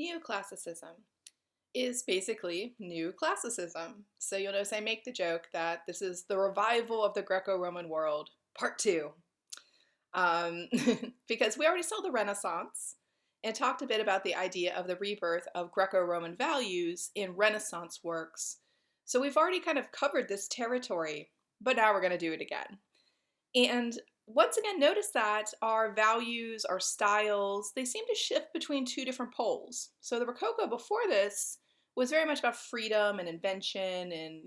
Neoclassicism is basically new classicism. So you'll notice I make the joke that this is the revival of the Greco-Roman world, part two. Um, because we already saw the Renaissance and talked a bit about the idea of the rebirth of Greco-Roman values in Renaissance works. So we've already kind of covered this territory, but now we're going to do it again. And once again, notice that our values, our styles, they seem to shift between two different poles. So the Rococo before this was very much about freedom and invention and,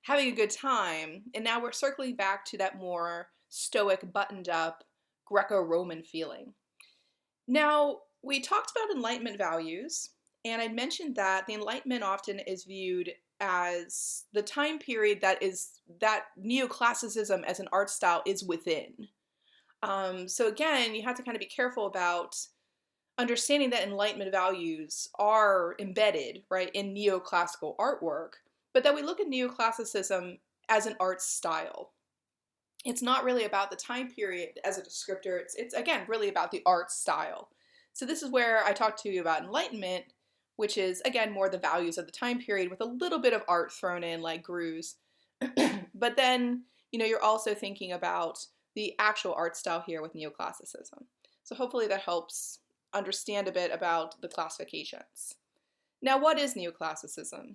having a good time. And now we're circling back to that more stoic, buttoned up Greco-Roman feeling. Now, we talked about Enlightenment values, and I mentioned that the Enlightenment often is viewed as the time period that neoclassicism as an art style is within. So again, you have to kind of be careful about understanding that Enlightenment values are embedded, right, in neoclassical artwork, but that we look at neoclassicism as an art style. It's not really about the time period as a descriptor. It's again really about the art style. So this is where I talked to you about Enlightenment, which is again more the values of the time period with a little bit of art thrown in like grooves. But then, you're also thinking about the actual art style here with neoclassicism. So hopefully that helps understand a bit about the classifications. Now, what is neoclassicism?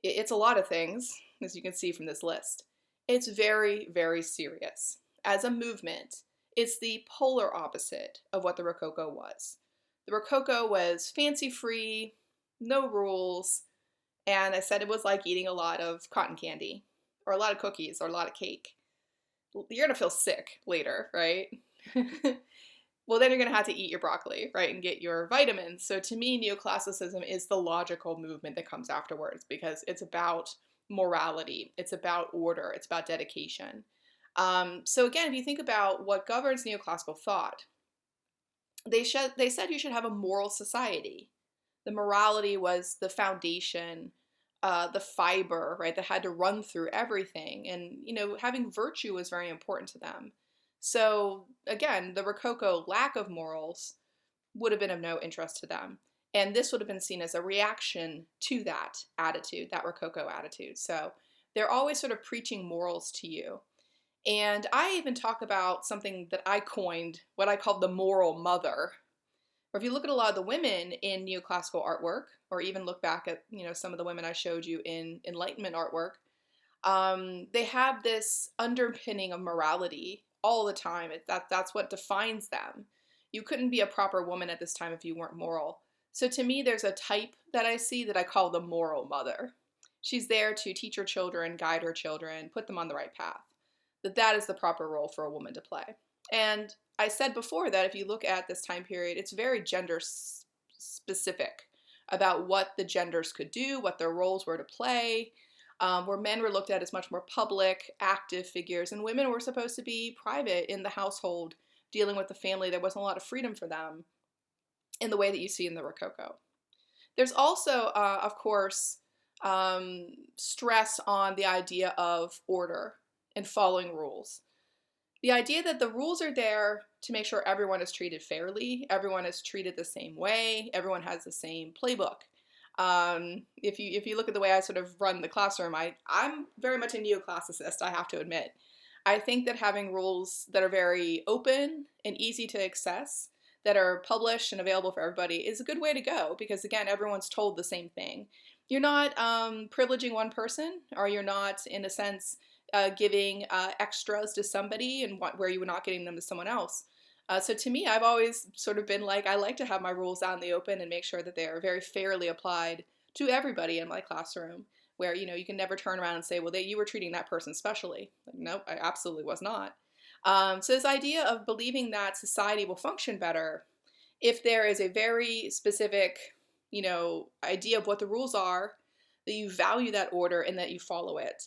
It's a lot of things, as you can see from this list. It's very, very serious. As a movement, it's the polar opposite of what the Rococo was. The Rococo was fancy-free, no rules, and I said it was like eating a lot of cotton candy, or a lot of cookies, or a lot of cake. You're gonna feel sick later, right? Well, then you're gonna have to eat your broccoli, right, and get your vitamins. So to me, neoclassicism is the logical movement that comes afterwards because it's about morality, it's about order, it's about dedication. So again, if you think about what governs neoclassical thought, they said you should have a moral society. The morality was the foundation, the fiber, right, that had to run through everything. And, having virtue was very important to them. So again, the Rococo lack of morals would have been of no interest to them. And this would have been seen as a reaction to that attitude, that Rococo attitude. So they're always sort of preaching morals to you. And I even talk about something that I coined, what I call the moral mother. Or if you look at a lot of the women in neoclassical artwork, or even look back at, some of the women I showed you in Enlightenment artwork, they have this underpinning of morality all the time. That's what defines them. You couldn't be a proper woman at this time if you weren't moral. So to me, there's a type that I see that I call the moral mother. She's there to teach her children, guide her children, put them on the right path. That is the proper role for a woman to play. And I said before that if you look at this time period, it's very gender specific about what the genders could do, what their roles were to play, where men were looked at as much more public, active figures, and women were supposed to be private in the household, dealing with the family. There wasn't a lot of freedom for them in the way that you see in the Rococo. There's also, of course, stress on the idea of order and following rules. The idea that the rules are there to make sure everyone is treated fairly, everyone is treated the same way, everyone has the same playbook. If you look at the way I sort of run the classroom, I'm very much a neoclassicist, I have to admit. I think that having rules that are very open and easy to access, that are published and available for everybody, is a good way to go because, again, everyone's told the same thing. You're not privileging one person, or you're not, in a sense, giving extras to somebody and where you were not getting them to someone else. So to me, I've always sort of been like, I like to have my rules out in the open and make sure that they are very fairly applied to everybody in my classroom, where, you can never turn around and say, well, you were treating that person specially. Like, nope, I absolutely was not. So this idea of believing that society will function better if there is a very specific, idea of what the rules are, that you value that order and that you follow it.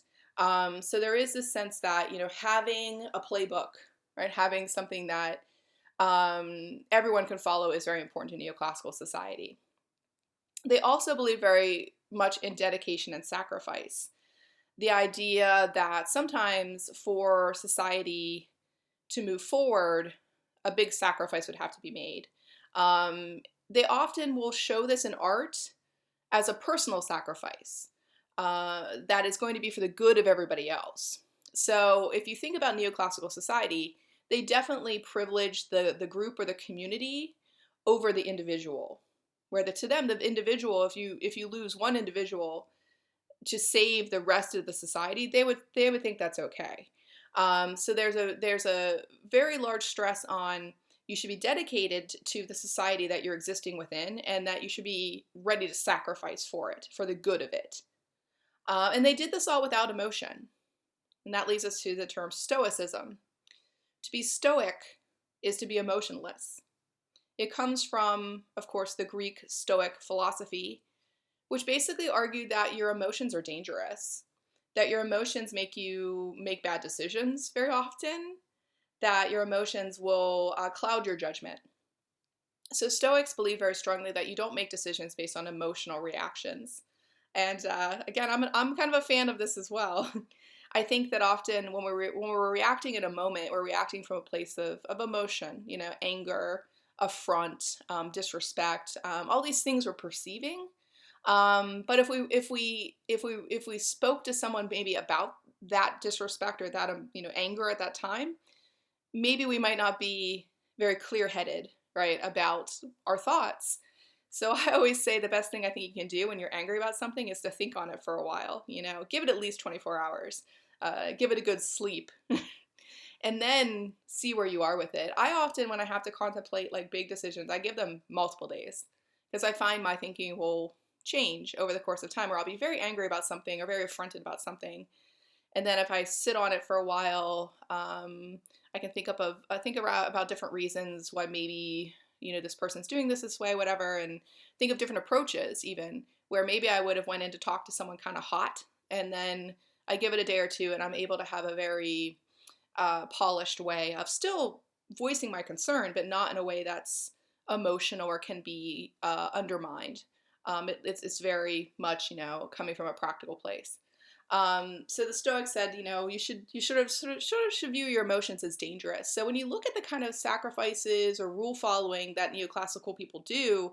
So there is this sense that, having a playbook, right, having something that everyone can follow is very important to neoclassical society. They also believe very much in dedication and sacrifice. The idea that sometimes for society to move forward, a big sacrifice would have to be made. they often will show this in art as a personal sacrifice that is going to be for the good of everybody else. So if you think about neoclassical society, they definitely privilege the group or the community over the individual. Where to them, the individual, if you lose one individual to save the rest of the society, they would think that's okay. So there's a very large stress on you should be dedicated to the society that you're existing within, and that you should be ready to sacrifice for it, for the good of it. And they did this all without emotion. And that leads us to the term stoicism. To be stoic is to be emotionless. It comes from, of course, the Greek Stoic philosophy, which basically argued that your emotions are dangerous, that your emotions make you make bad decisions very often, that your emotions will cloud your judgment. So Stoics believe very strongly that you don't make decisions based on emotional reactions. And again, I'm kind of a fan of this as well. I think that often when we're reacting in a moment, we're reacting from a place of emotion, anger, affront, disrespect, all these things we're perceiving. But if we spoke to someone maybe about that disrespect or that anger at that time, maybe we might not be very clear-headed, right, about our thoughts. So I always say the best thing I think you can do when you're angry about something is to think on it for a while. Give it at least 24 hours. Give it a good sleep. And then see where you are with it. I often, when I have to contemplate like big decisions, I give them multiple days, because I find my thinking will change over the course of time, where I'll be very angry about something or very affronted about something. And then if I sit on it for a while, I can think about different reasons why maybe, this person's doing this way, whatever, and think of different approaches even, where maybe I would have went in to talk to someone kind of hot, and then I give it a day or two and I'm able to have a very polished way of still voicing my concern, but not in a way that's emotional or can be undermined. It's very much, coming from a practical place. So the Stoics said, you should view your emotions as dangerous. So when you look at the kind of sacrifices or rule following that neoclassical people do,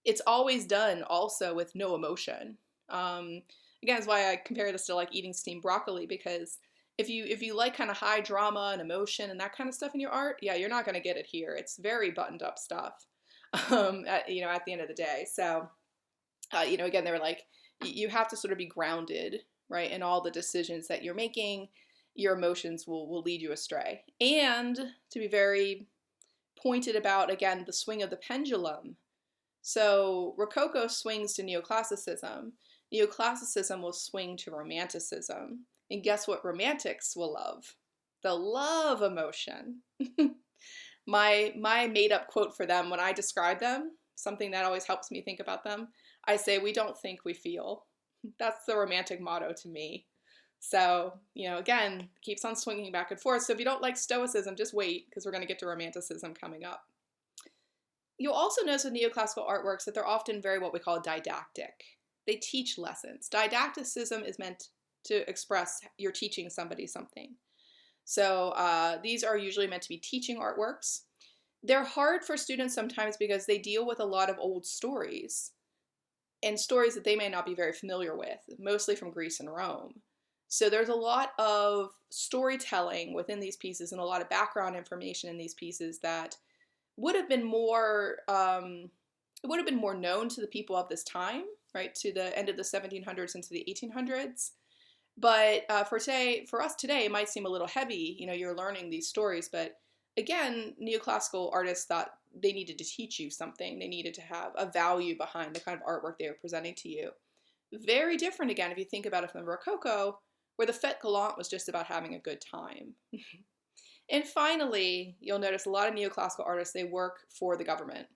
it's always done also with no emotion. Again, that's why I compare this to like eating steamed broccoli, because if you like kind of high drama and emotion and that kind of stuff in your art, yeah, you're not going to get it here. It's very buttoned up stuff, at the end of the day. So, again, they were like, you have to sort of be grounded, right, in all the decisions that you're making. Your emotions will lead you astray. And to be very pointed about, again, the swing of the pendulum. So Rococo swings to Neoclassicism. Neoclassicism will swing to Romanticism. And guess what romantics will love? They'll love emotion. My made-up quote for them when I describe them, something that always helps me think about them, I say, we don't think, we feel. That's the romantic motto to me. So, again, keeps on swinging back and forth. So if you don't like Stoicism, just wait, because we're going to get to Romanticism coming up. You'll also notice with neoclassical artworks that they're often very what we call didactic. They teach lessons. Didacticism is meant to express you're teaching somebody something. So these are usually meant to be teaching artworks. They're hard for students sometimes because they deal with a lot of old stories, and stories that they may not be very familiar with, mostly from Greece and Rome. So there's a lot of storytelling within these pieces and a lot of background information in these pieces that would have been more known to the people of this time, right, to the end of the 1700s into the 1800s. But for us today, it might seem a little heavy. You're learning these stories, but again, neoclassical artists thought they needed to teach you something. They needed to have a value behind the kind of artwork they were presenting to you. Very different, again, if you think about it from the Rococo, where the fête gallant was just about having a good time. And finally, you'll notice a lot of neoclassical artists, they work for the government.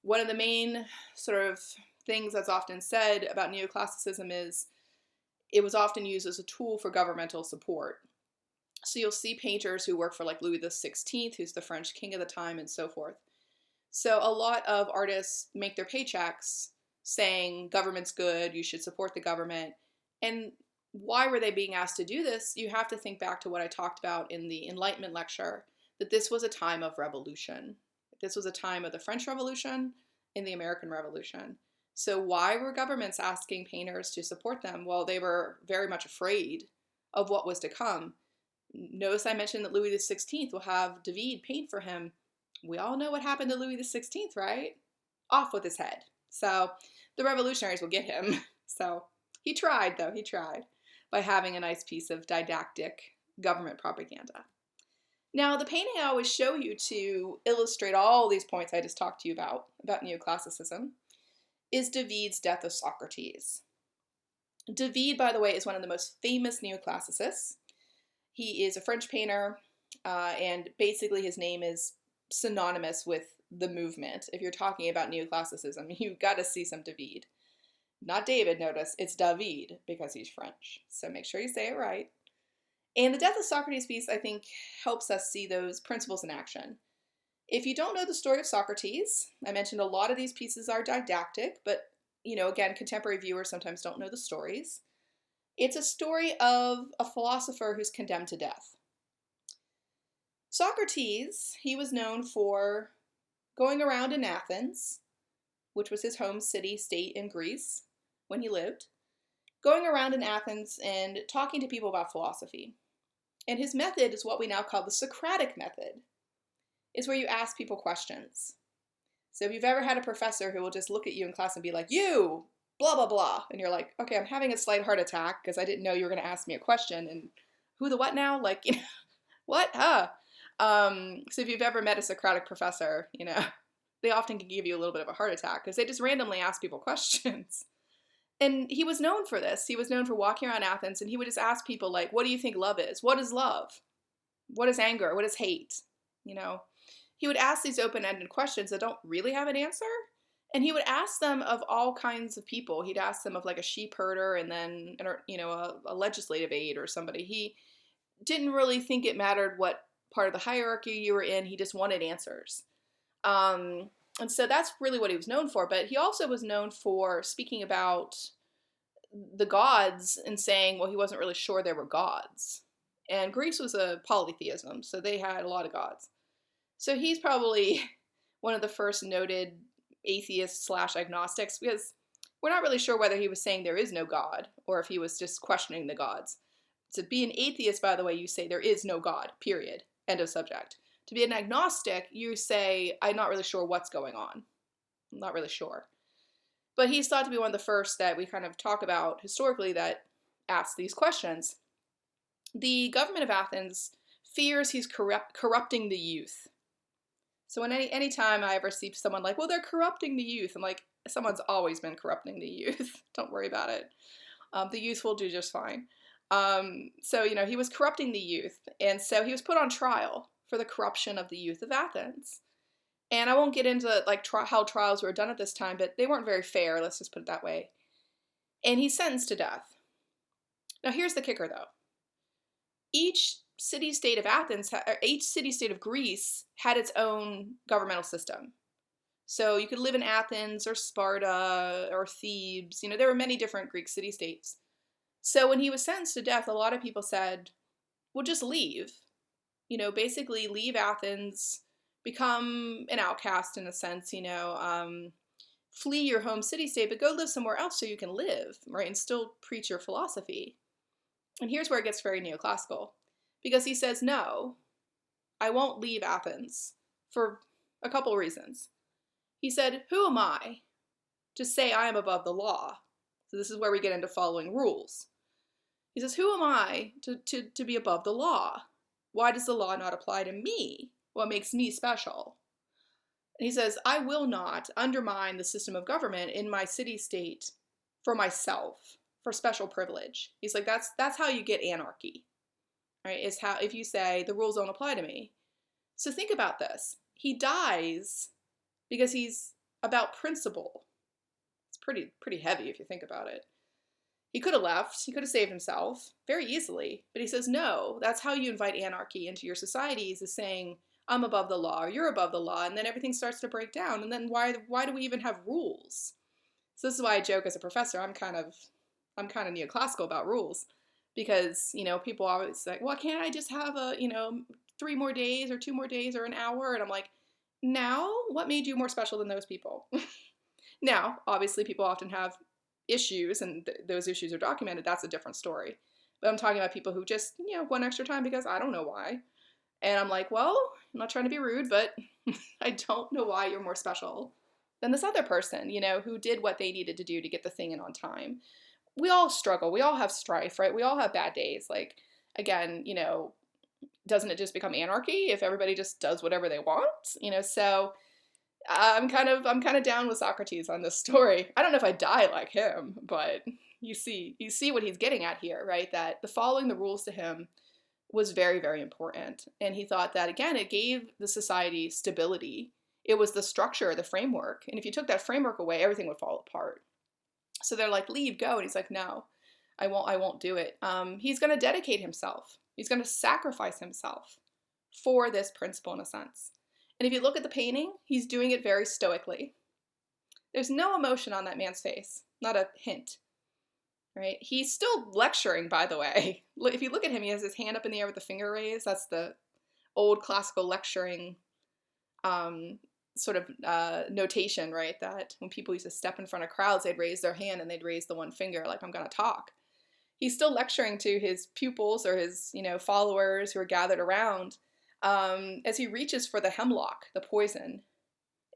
One of the main sort of things that's often said about neoclassicism is it was often used as a tool for governmental support. So you'll see painters who work for like Louis XVI, who's the French king of the time, and so forth. So a lot of artists make their paychecks saying government's good, you should support the government. And why were they being asked to do this? You have to think back to what I talked about in the Enlightenment lecture, that this was a time of revolution. This was a time of the French Revolution, in the American Revolution. So why were governments asking painters to support them? Well, they were very much afraid of what was to come. Notice I mentioned that Louis XVI will have David paint for him. We all know what happened to Louis XVI, right? Off with his head. So the revolutionaries will get him. So he tried, though. He tried by having a nice piece of didactic government propaganda. Now, the painting I always show you to illustrate all these points I just talked to you about Neoclassicism, is David's Death of Socrates. David, by the way, is one of the most famous neoclassicists. He is a French painter, and basically his name is synonymous with the movement. If you're talking about neoclassicism, you've got to see some David. Not David, notice, it's David, because he's French. So make sure you say it right. And the Death of Socrates piece, I think, helps us see those principles in action. If you don't know the story of Socrates, I mentioned a lot of these pieces are didactic, but, again, contemporary viewers sometimes don't know the stories. It's a story of a philosopher who's condemned to death. Socrates, he was known for going around in Athens, which was his home city-state in Greece when he lived, going around in Athens and talking to people about philosophy. And his method is what we now call the Socratic method. It's where you ask people questions. So if you've ever had a professor who will just look at you in class and be like, you, blah, blah, blah, and you're like, okay, I'm having a slight heart attack because I didn't know you were going to ask me a question, and who the what now? Like, what? So if you've ever met a Socratic professor, they often can give you a little bit of a heart attack because they just randomly ask people questions. And he was known for this. He was known for walking around Athens, and he would just ask people, like, what do you think love is? What is love? What is anger? What is hate? He would ask these open-ended questions that don't really have an answer. And he would ask them of all kinds of people. He'd ask them of like a sheep herder and then, a legislative aide or somebody. He didn't really think it mattered what part of the hierarchy you were in. He just wanted answers. And so that's really what he was known for. But he also was known for speaking about the gods and saying, well, he wasn't really sure there were gods. And Greece was a polytheism, so they had a lot of gods. So he's probably one of the first noted atheists / agnostics, because we're not really sure whether he was saying there is no God or if he was just questioning the gods. To be an atheist, by the way, you say there is no God, period, end of subject. To be an agnostic, you say, I'm not really sure what's going on. I'm not really sure. But he's thought to be one of the first that we kind of talk about historically that asks these questions. The government of Athens fears he's corrupting the youth. So any time I ever see someone like, well, they're corrupting the youth, I'm like, someone's always been corrupting the youth. Don't worry about it. The youth will do just fine. So he was corrupting the youth. And so he was put on trial for the corruption of the youth of Athens. And I won't get into how trials were done at this time, but they weren't very fair. Let's just put it that way. And he's sentenced to death. Now here's the kicker, though. Each city-state of Greece had its own governmental system. So you could live in Athens or Sparta or Thebes. There were many different Greek city-states. So when he was sentenced to death, a lot of people said, well, just leave. Basically leave Athens, become an outcast in a sense, flee your home city-state, but go live somewhere else so you can live, right, and still preach your philosophy. And here's where it gets very neoclassical. Because he says, no, I won't leave Athens for a couple reasons. He said, who am I to say I am above the law? So this is where we get into following rules. He says, who am I to be above the law? Why does the law not apply to me? What makes me special? And he says, I will not undermine the system of government in my city-state for myself, for special privilege. He's like, that's how you get anarchy. Right, is how if you say the rules don't apply to me. So think about this. He dies because he's about principle. It's pretty heavy if you think about it. He could have left. He could have saved himself very easily. But he says, no, that's how you invite anarchy into your societies, is saying, I'm above the law or you're above the law. And then everything starts to break down. And then why do we even have rules? So this is why I joke as a professor, I'm kind of neoclassical about rules. Because, people always say, well, can't I just have 3 more days or 2 more days or an hour? And I'm like, now, what made you more special than those people? Now, obviously, people often have issues, and those issues are documented. That's a different story. But I'm talking about people who just, want extra time because I don't know why. And I'm like, well, I'm not trying to be rude, but I don't know why you're more special than this other person, who did what they needed to do to get the thing in on time. We all struggle. We all have strife, right? We all have bad days. Like, again, doesn't it just become anarchy if everybody just does whatever they want? So I'm kind of down with Socrates on this story. I don't know if I die like him, but you see what he's getting at here, right? That the following the rules to him was very, very important. And he thought that, again, it gave the society stability. It was the structure, the framework. And if you took that framework away, everything would fall apart. So they're like, leave, go. And he's like, no, I won't do it. He's going to dedicate himself. He's going to sacrifice himself for this principle in a sense. And if you look at the painting, he's doing it very stoically. There's no emotion on that man's face, not a hint, right? He's still lecturing, by the way. If you look at him, he has his hand up in the air with the finger raised. That's the old classical lecturing sort of notation, right? That when people used to step in front of crowds, they'd raise their hand and they'd raise the one finger like, I'm going to talk. He's still lecturing to his pupils or his, followers who are gathered around as he reaches for the hemlock, the poison.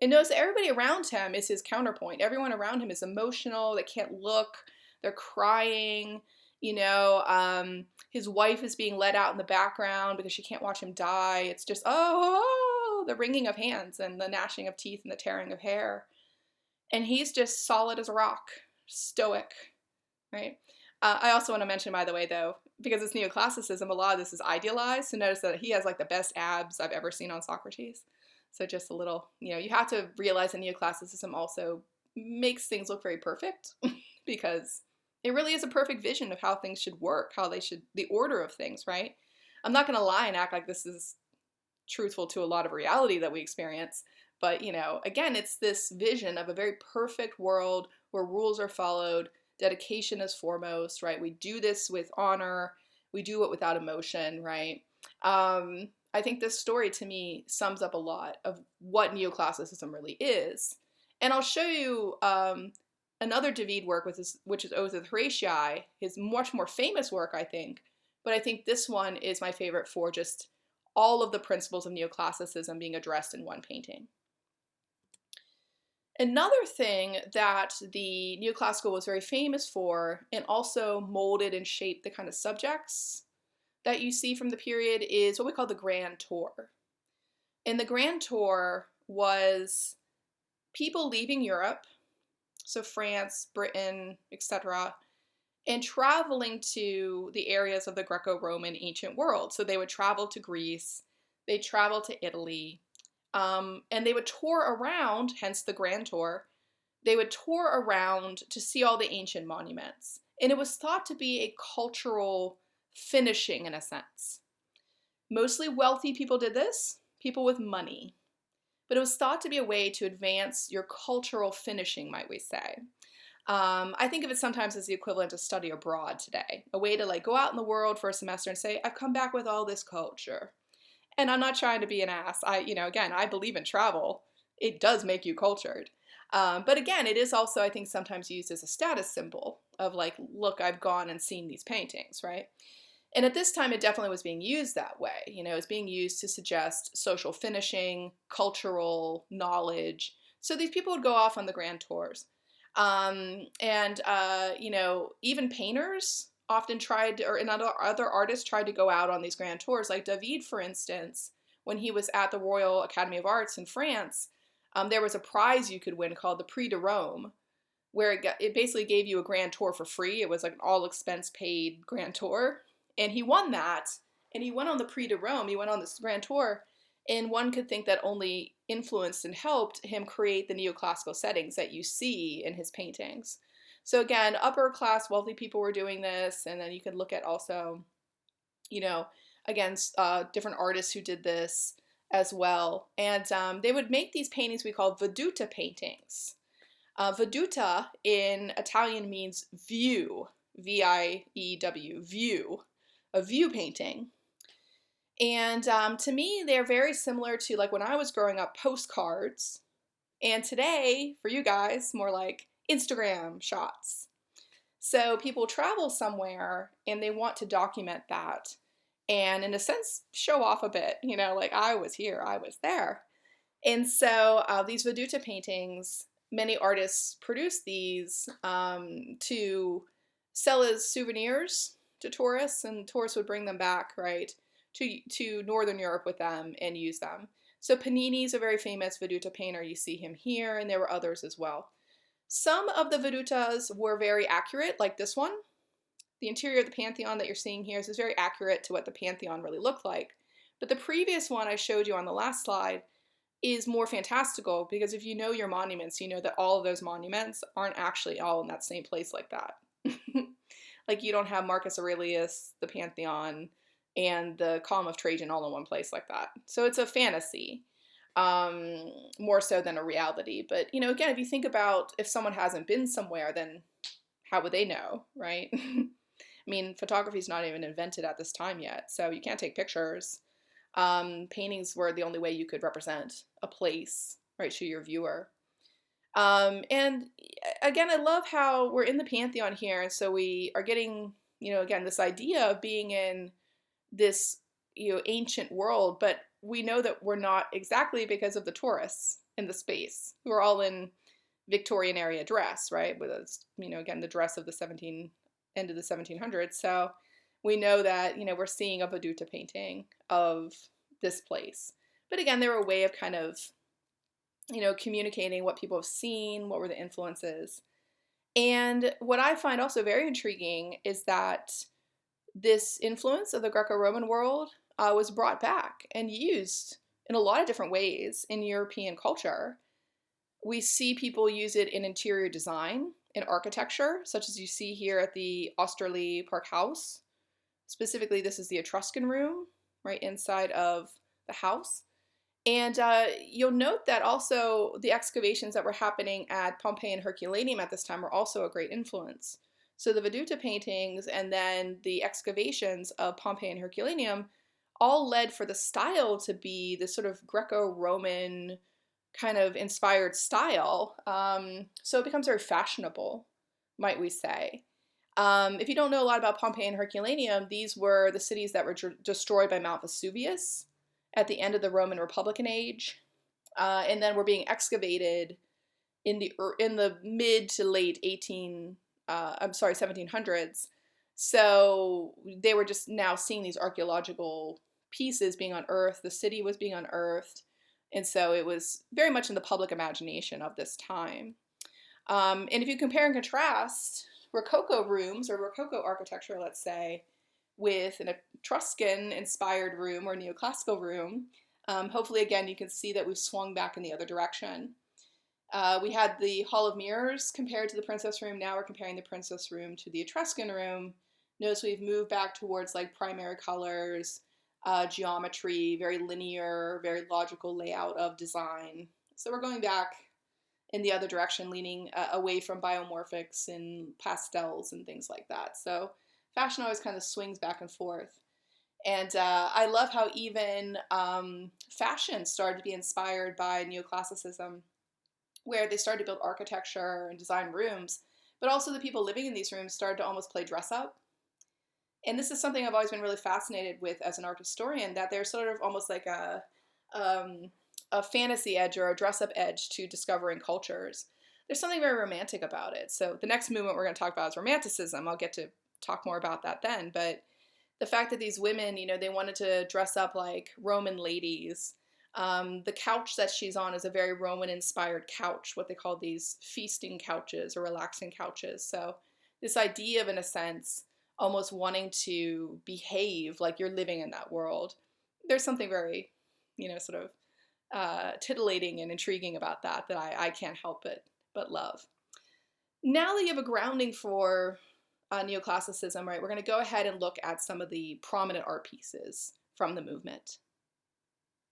And knows that everybody around him is his counterpoint. Everyone around him is emotional. They can't look. They're crying. His wife is being let out in the background because she can't watch him die. It's just, the wringing of hands and the gnashing of teeth and the tearing of hair. And he's just solid as a rock, stoic, right? I also want to mention, by the way, though, because it's Neoclassicism, a lot of this is idealized. So notice that he has like the best abs I've ever seen on Socrates. So just a little, you have to realize that Neoclassicism also makes things look very perfect because it really is a perfect vision of how things should work, the order of things, right? I'm not going to lie and act like this is truthful to a lot of reality that we experience. But, again, it's this vision of a very perfect world where rules are followed, dedication is foremost, right? We do this with honor. We do it without emotion, right? I think this story to me sums up a lot of what Neoclassicism really is. And I'll show you another David work, which is Oath of Horatii, his much more famous work, I think. But I think this one is my favorite for just all of the principles of Neoclassicism being addressed in one painting. Another thing that the Neoclassical was very famous for, and also molded and shaped the kind of subjects that you see from the period, is what we call the Grand Tour. And the Grand Tour was people leaving Europe, so France, Britain, etc., and traveling to the areas of the Greco-Roman ancient world. So they would travel to Greece, they'd travel to Italy, and they would tour around, hence the Grand Tour. They would tour around to see all the ancient monuments. And it was thought to be a cultural finishing in a sense. Mostly wealthy people did this, people with money. But it was thought to be a way to advance your cultural finishing, might we say. I think of it sometimes as the equivalent of study abroad today. A way to go out in the world for a semester and say, I've come back with all this culture. And I'm not trying to be an ass. Again, I believe in travel. It does make you cultured. But again, it is also, I think, sometimes used as a status symbol of look, I've gone and seen these paintings, right? And at this time, it definitely was being used that way. It was being used to suggest social finishing, cultural knowledge. So these people would go off on the grand tours. Even painters often and other artists tried to go out on these grand tours. Like David, for instance, when he was at the Royal Academy of Arts in France, there was a prize you could win called the Prix de Rome, where it basically gave you a grand tour for free. It was like an all expense paid grand tour. And he won that. And he went on the Prix de Rome. He went on this grand tour. And one could think that only influenced and helped him create the neoclassical settings that you see in his paintings. So again, upper class wealthy people were doing this. And then you could look at also, different artists who did this as well. And they would make these paintings we call veduta paintings. Veduta in Italian means view, V-I-E-W, view, a view painting. And to me, they're very similar to when I was growing up, postcards And today, for you guys, more like Instagram shots. So people travel somewhere and they want to document that and, in a sense, show off a bit, like I was here, I was there. And so these Veduta paintings, many artists produce these to sell as souvenirs to tourists, and tourists would bring them back, right, to Northern Europe with them and use them. So Panini's a very famous Veduta painter. You see him here, and there were others as well. Some of the Vedutas were very accurate, like this one. The interior of the Pantheon that you're seeing here is very accurate to what the Pantheon really looked like. But the previous one I showed you on the last slide is more fantastical, because if you know your monuments, you know that all of those monuments aren't actually all in that same place like that. Like, you don't have Marcus Aurelius, the Pantheon, and the Column of Trajan all in one place like that. So it's a fantasy, more so than a reality. But, again, if you think about if someone hasn't been somewhere, then how would they know, right? I mean, photography is not even invented at this time yet, so you can't take pictures. Paintings were the only way you could represent a place, right, to your viewer. And again, I love how we're in the Pantheon here, and so we are getting, again, this idea of being in this, ancient world, but we know that we're not exactly, because of the tourists in the space who are all in Victorian era dress, right, with again, the dress of the end of the 1700s. So we know that, we're seeing a Veduta painting of this place. But again, they're a way of kind of, communicating what people have seen, what were the influences. And what I find also very intriguing is that this influence of the Greco-Roman world was brought back and used in a lot of different ways in European culture. We see people use it in interior design, in architecture, such as you see here at the Osterley Park House. Specifically, this is the Etruscan room, right inside of the house. And you'll note that also the excavations that were happening at Pompeii and Herculaneum at this time were also a great influence. So the Veduta paintings and then the excavations of Pompeii and Herculaneum all led for the style to be this sort of Greco-Roman kind of inspired style. So it becomes very fashionable, might we say. If you don't know a lot about Pompeii and Herculaneum, these were the cities that were destroyed by Mount Vesuvius at the end of the Roman Republican age, and then were being excavated in the mid to late 1700s. So they were just now seeing these archaeological pieces being unearthed. The city was being unearthed, and so it was very much in the public imagination of this time. And if you compare and contrast Rococo rooms, or Rococo architecture, let's say, with an Etruscan-inspired room or neoclassical room, hopefully, again, you can see that we've swung back in the other direction. We had the Hall of Mirrors compared to the Princess Room. Now we're comparing the Princess Room to the Etruscan Room. Notice we've moved back towards like primary colors, geometry, very linear, very logical layout of design. So we're going back in the other direction, leaning away from biomorphics and pastels and things like that. So fashion always kind of swings back and forth. And I love how even fashion started to be inspired by Neoclassicism, where they started to build architecture and design rooms, but also the people living in these rooms started to almost play dress up. And this is something I've always been really fascinated with as an art historian, that there's sort of almost like a fantasy edge or a dress up edge to discovering cultures. There's something very romantic about it. So the next movement we're going to talk about is Romanticism. I'll get to talk more about that then. But the fact that these women, they wanted to dress up like Roman ladies. The couch that she's on is a very Roman-inspired couch, what they call these feasting couches or relaxing couches. So this idea of, in a sense, almost wanting to behave like you're living in that world. There's something very, sort of titillating and intriguing about that I can't help but love. Now that you have a grounding for Neoclassicism, right, we're going to go ahead and look at some of the prominent art pieces from the movement.